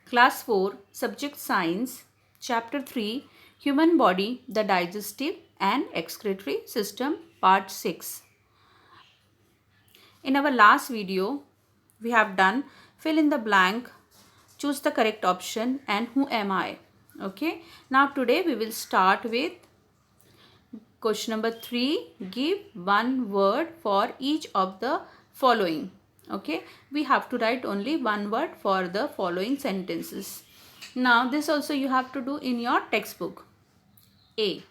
Class 4, Subject Science, Chapter 3, Human Body, the Digestive and Excretory System, Part 6. In our last video, we have done fill in the blank, choose the correct option, and who am I? Okay. Now today we will start with question number 3. Give one word for each of the following. Okay. We have to write only one word for the following sentences. Now this also you have to do in your textbook. A.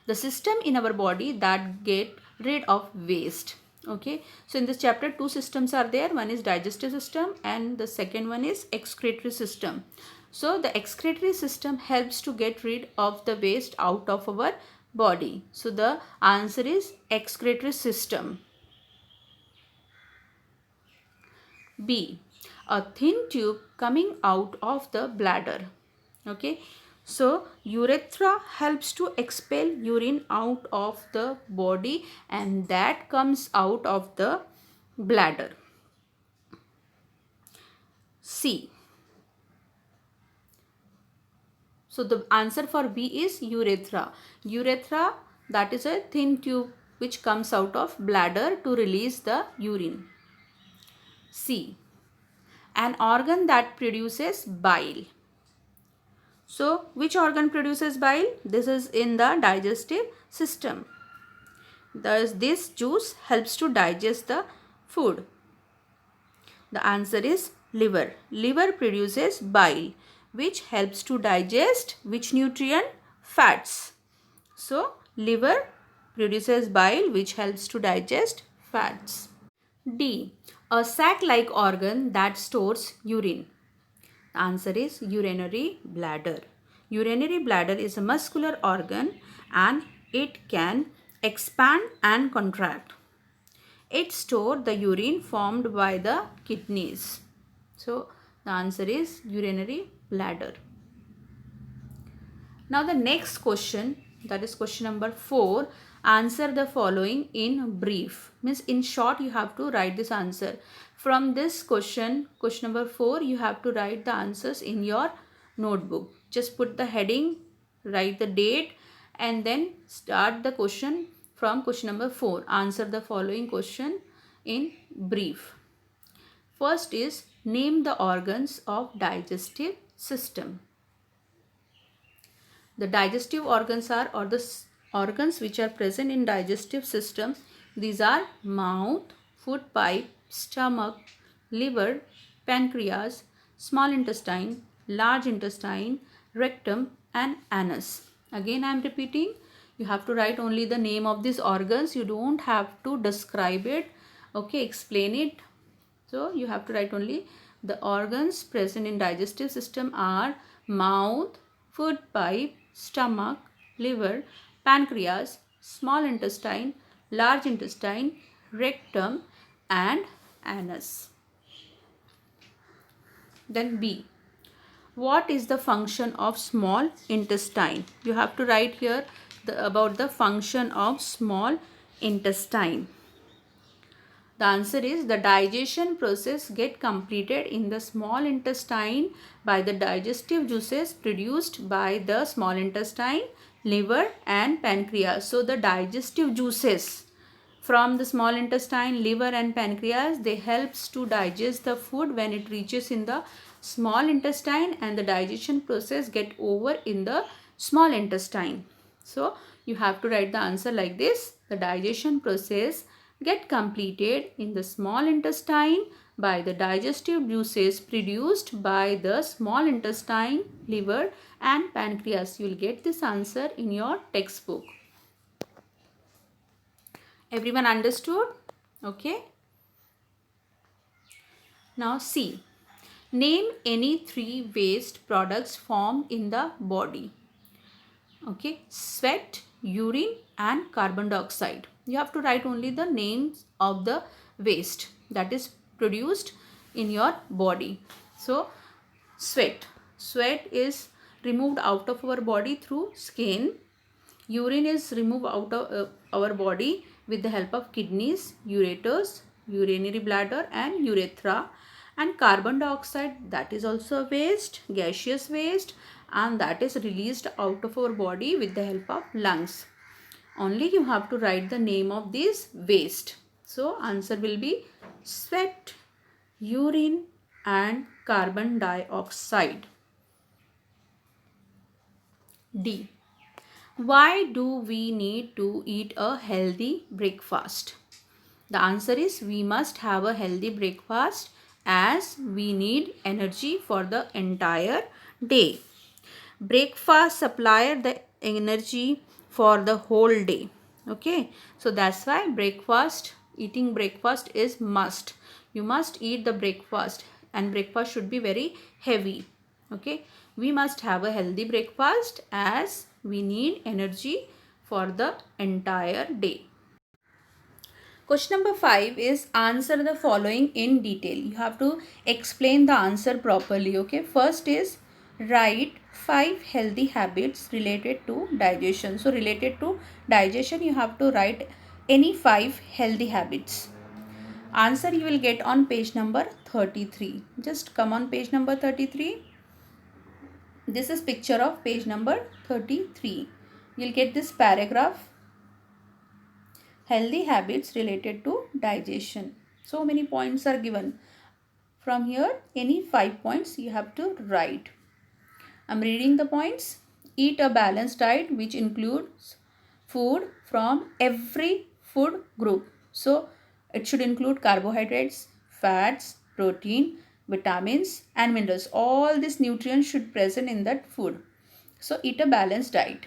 The system in our body that get rid of waste. Okay. So in this chapter, two systems are there. One is digestive system and the second one is excretory system. So the excretory system helps to get rid of the waste out of our body. So the answer is excretory system. B. A thin tube coming out of the bladder. Okay. So urethra helps to expel urine out of the body and that comes out of the bladder. C. So the answer for B is urethra. Urethra, that is a thin tube which comes out of bladder to release the urine. C. An organ that produces bile. So which organ produces bile? This is in the digestive system. Thus this juice helps to digest the food. The answer is liver. Liver produces bile which helps to digest which nutrient? Fats. So liver produces bile which helps to digest fats. D. A sac-like organ that stores urine. The answer is urinary bladder. Urinary bladder is a muscular organ and it can expand and contract. It stores the urine formed by the kidneys. So the answer is urinary bladder. Now the next question, that is question number 4. Answer the following in brief. Means in short you have to write this answer. From this question number 4, you have to write the answers in your notebook. Just put the heading, write the date and then start the question from question number 4. Answer the following question in brief. First is name the organs of digestive system. The digestive organs are, or the organs which are present in digestive system, these are mouth, food pipe, stomach, liver, pancreas, small intestine, large intestine, rectum and anus. Again I am repeating, you have to write only the name of these organs. You don't have to describe it. Okay, explain it. So you have to write only the organs present in digestive system are mouth, food pipe, stomach, liver, pancreas, small intestine, large intestine, rectum and anus. Then B. What is the function of small intestine? You have to write here about the function of small intestine. The answer is the digestion process get completed in the small intestine by the digestive juices produced by the small intestine, liver and pancreas. So the digestive juices from the small intestine, liver and pancreas, they helps to digest the food when it reaches in the small intestine and the digestion process get over in the small intestine. So you have to write the answer like this. The digestion process get completed in the small intestine by the digestive juices produced by the small intestine, liver and pancreas. You will get this answer in your textbook. Everyone understood? Okay. Now C. Name any 3 waste products formed in the body. Okay. Sweat, urine and carbon dioxide. You have to write only the names of the waste that is produced in your body. So sweat. Sweat is removed out of our body through skin. Urine is removed out of our body with the help of kidneys, ureters, urinary bladder and urethra. And carbon dioxide, that is also a waste, gaseous waste, and that is released out of our body with the help of lungs. Only you have to write the name of this waste. So answer will be sweat, urine and carbon dioxide. D. Why do we need to eat a healthy breakfast? The answer is we must have a healthy breakfast as we need energy for the entire day. Breakfast supply the energy for the whole day. Okay, so that's why eating breakfast is must. You must eat the breakfast, and breakfast should be very heavy. Okay, we must have a healthy breakfast as we need energy for the entire day. Question number 5 is answer the following in detail. You have to explain the answer properly. Okay, first is write 5 healthy habits related to digestion. So related to digestion, you have to write any 5 healthy habits. Answer you will get on page number 33. Just come on page number 33. This is picture of page number 33. You'll get this paragraph, healthy habits related to digestion. So many points are given. From here, any 5 points you have to write. I'm reading the points. Eat a balanced diet which includes food from every food group. So it should include carbohydrates, fats, protein, vitamins and minerals. All these nutrients should present in that food. So eat a balanced diet.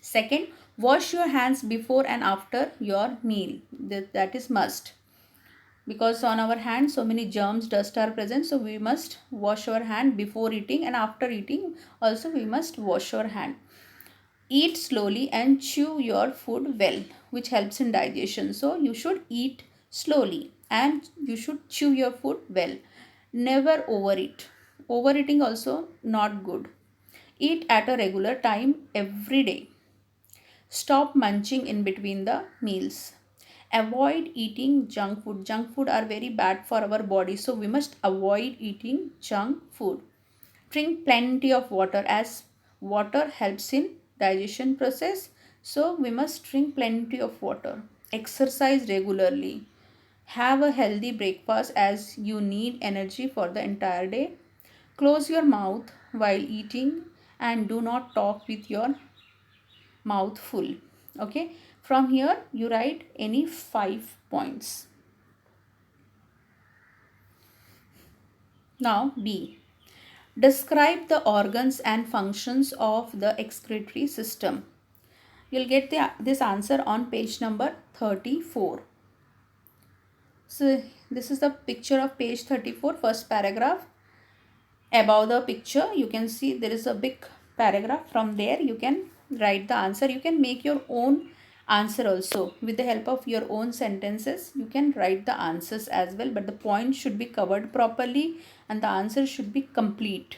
Second, wash your hands before and after your meal. That is must. Because on our hands so many germs, dust are present. So we must wash our hand before eating, and after eating also we must wash our hand. Eat slowly and chew your food well, which helps in digestion. So you should eat slowly and you should chew your food well. Never overeat. Overeating also not good. Eat at a regular time every day. Stop munching in between the meals. Avoid eating junk food. Junk food are very bad for our body, so we must avoid eating junk food. Drink plenty of water as water helps in digestion process, so we must drink plenty of water. Exercise regularly. Have a healthy breakfast as you need energy for the entire day. Close your mouth while eating and do not talk with your mouth full. Okay, from here you write any 5 points. Now B, describe the organs and functions of the excretory system. You'll get this answer on page number 34. So this is the picture of page 34, first paragraph. Above the picture you can see there is a big paragraph. From there you can write the answer. You can make your own answer also. With the help of your own sentences you can write the answers as well, but the point should be covered properly and the answer should be complete.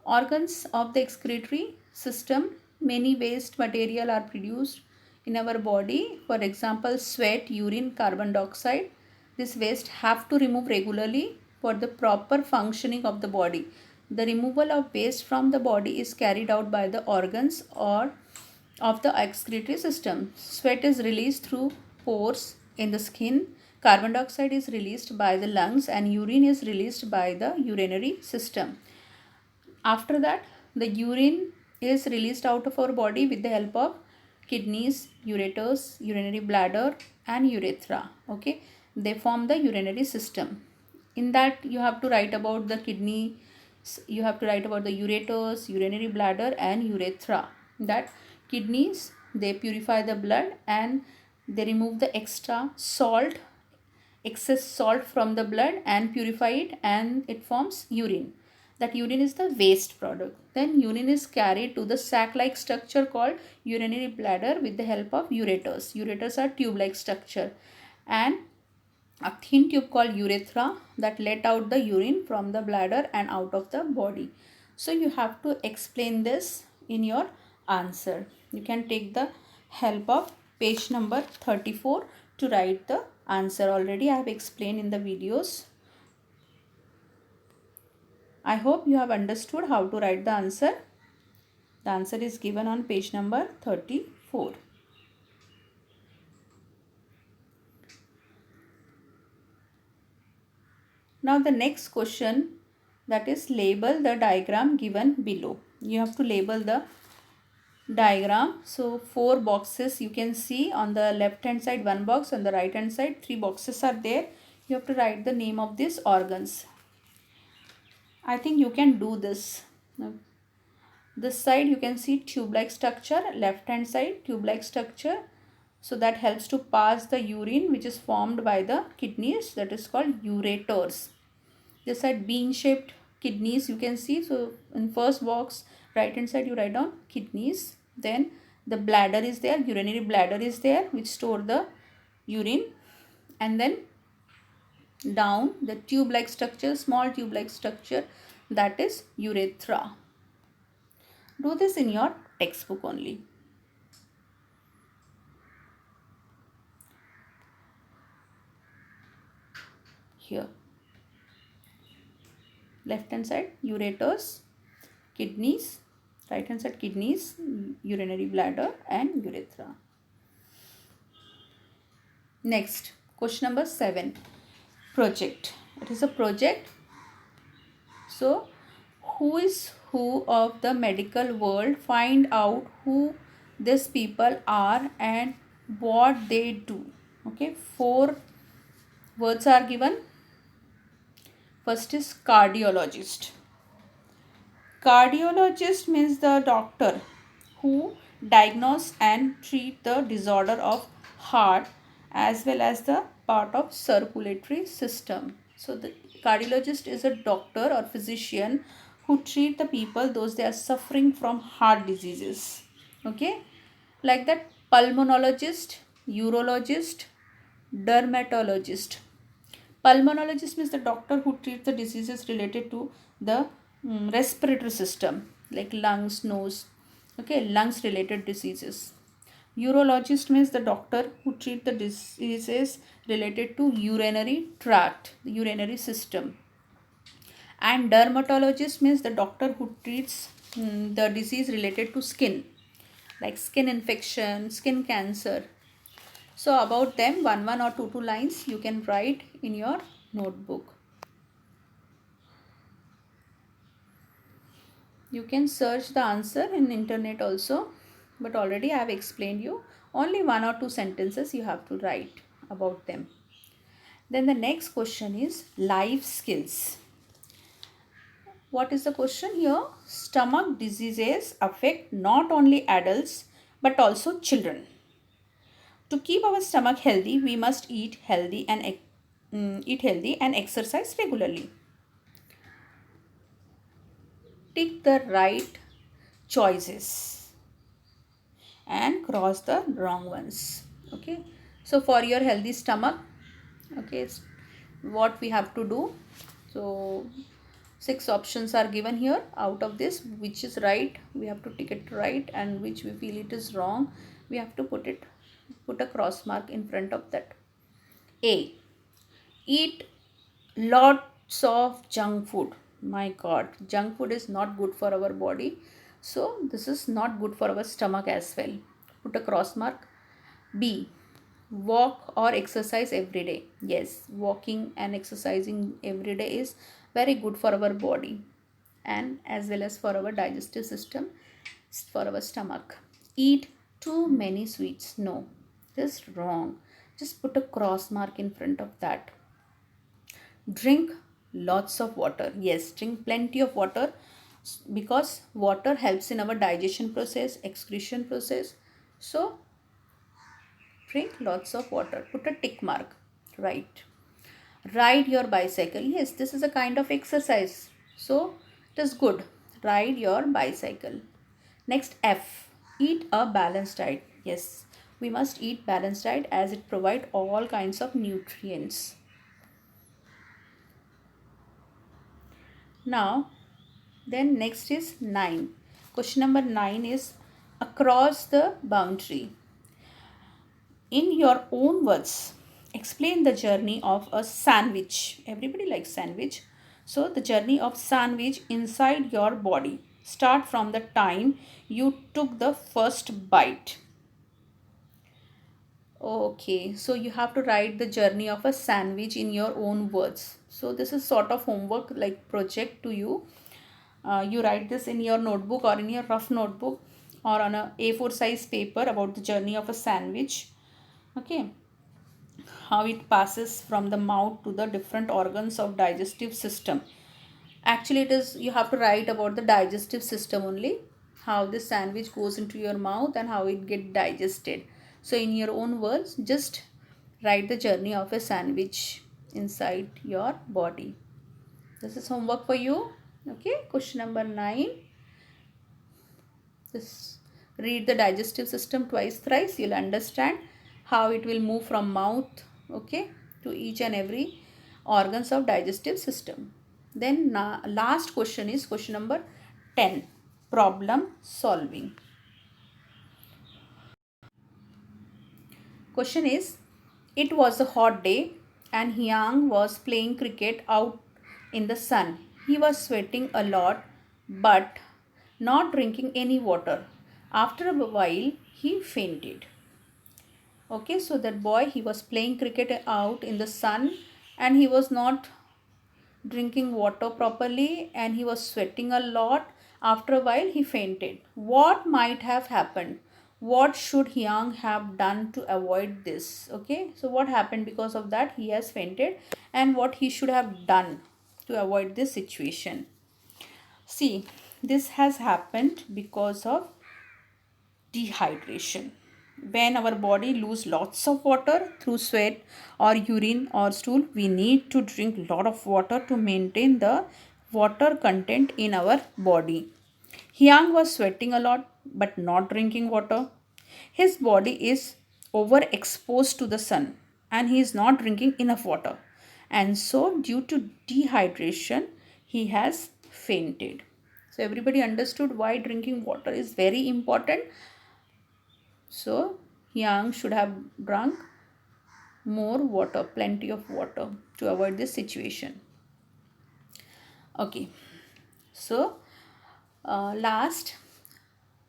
Organs of the excretory system. Many waste material are produced in our body. For example, sweat, urine, carbon dioxide. This waste have to remove regularly for the proper functioning of the body. The removal of waste from the body is carried out by the organs or of the excretory system. Sweat is released through pores in the skin. Carbon dioxide is released by the lungs and urine is released by the urinary system. After that, the urine is released out of our body with the help of kidneys, ureters, urinary bladder and urethra. Okay, they form the urinary system. In that you have to write about the kidney, you have to write about the ureters, urinary bladder and urethra. That kidneys, they purify the blood and they remove the excess salt from the blood and purify it, and it forms urine. That urine is the waste product. Then urine is carried to the sac-like structure called urinary bladder with the help of ureters. Ureters are tube-like structure and a thin tube called urethra that let out the urine from the bladder and out of the body. So you have to explain this in your answer. You can take the help of page number 34 to write the answer. Already I have explained in the videos. I hope you have understood how to write the answer. The answer is given on page number 34. Now the next question, that is label the diagram given below. You have to label the diagram. So 4 boxes you can see on the left hand side, 1 box on the right hand side, 3 boxes are there. You have to write the name of these organs. I think you can do this. Now, this side you can see tube-like structure, left hand side tube-like structure. So that helps to pass the urine which is formed by the kidneys, that is called ureters. This side bean-shaped kidneys you can see. So in first box, right hand side you write down kidneys. Then the bladder is there, urinary bladder is there which store the urine. And then down the tube-like structure, small tube-like structure, that is urethra. Do this in your textbook only. Here, left hand side ureters, kidneys, right hand side kidneys, urinary bladder and urethra. Next, question number 7, project. It is a project. So who is who of the medical world, find out who these people are and what they do. Okay, 4 words are given. First is cardiologist. Cardiologist means the doctor who diagnose and treat the disorder of heart as well as the part of circulatory system. So the cardiologist is a doctor or physician who treat the people those they are suffering from heart diseases. Okay, like that pulmonologist, urologist, dermatologist. Pulmonologist means the doctor who treats the diseases related to the respiratory system, like lungs, nose, okay, lungs related diseases. Urologist means the doctor who treats the diseases related to urinary tract, the urinary system. And dermatologist means the doctor who treats the disease related to skin, like skin infection, skin cancer. So about them, one or two lines you can write in your notebook. You can search the answer in internet also, but already I have explained you. Only 1 or 2 sentences you have to write about them. Then the next question is life skills. What is the question here? Stomach diseases affect not only adults but also children. To keep our stomach healthy, we must eat healthy and exercise regularly. Tick the right choices and cross the wrong ones. Okay, so for your healthy stomach, okay, what we have to do. So 6 options are given here. Out of this, which is right, we have to tick it right, and which we feel it is wrong, we have to put a cross mark in front of that. A, eat lots of junk food. My god, junk food is not good for our body, so this is not good for our stomach as well. Put a cross mark. B, walk or exercise every day. Yes, walking and exercising every day is very good for our body and as well as for our digestive system, for our stomach. Eat too many sweets. No, this is wrong. Just put a cross mark in front of that. Drink lots of water. Yes, drink plenty of water because water helps in our digestion process, excretion process. So drink lots of water. Put a tick mark. Right. Ride your bicycle. Yes, this is a kind of exercise. So it is good. Ride your bicycle. Next, F. Eat a balanced diet. Yes, we must eat balanced diet as it provides all kinds of nutrients. Now, then next is 9. Question number 9 is across the boundary. In your own words, explain the journey of a sandwich. Everybody likes sandwich. So the journey of sandwich inside your body start from the time you took the first bite. Okay, so you have to write the journey of a sandwich in your own words. So this is sort of homework like project to you. You write this in your notebook or in your rough notebook or on a A4 size paper about the journey of a sandwich. Okay, how it passes from the mouth to the different organs of digestive system. Actually, it is you have to write about the digestive system only, how this sandwich goes into your mouth and how it get digested. So in your own words, just write the journey of a sandwich inside your body. This is homework for you. Okay, question number 9. Just read the digestive system twice thrice. You'll understand how it will move from mouth, okay, to each and every organs of digestive system. Then last question is question number 10. Problem solving. Question is, it was a hot day and Hyang was playing cricket out in the sun. He was sweating a lot but not drinking any water. After a while, he fainted. Okay, so that boy, he was playing cricket out in the sun and he was not drinking water properly and he was sweating a lot. After a while, he fainted. What might have happened? What should Hyang have done to avoid this? Okay, so what happened because of that? He has fainted, and what he should have done to avoid this situation. See, this has happened because of dehydration. When our body lose lots of water through sweat or urine or stool, we need to drink lot of water to maintain the water content in our body. Hyang was sweating a lot but not drinking water. His body is overexposed to the sun and he is not drinking enough water. And so due to dehydration, he has fainted. So everybody understood why drinking water is very important. So Hyang should have drunk more water, plenty of water to avoid this situation. Okay. So last,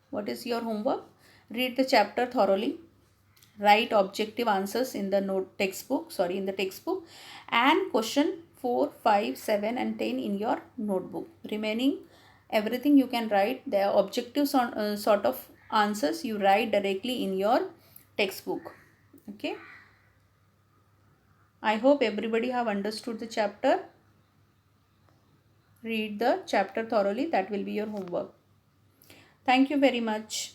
what is your homework? Read the chapter thoroughly. Write objective answers in the in the textbook, and question 4, 5, 7 and 10 in your notebook. Remaining everything you can write the objectives on sort of answers you write directly in your textbook. Okay, I hope everybody have understood the chapter. Read the chapter thoroughly. That will be your homework. Thank you very much.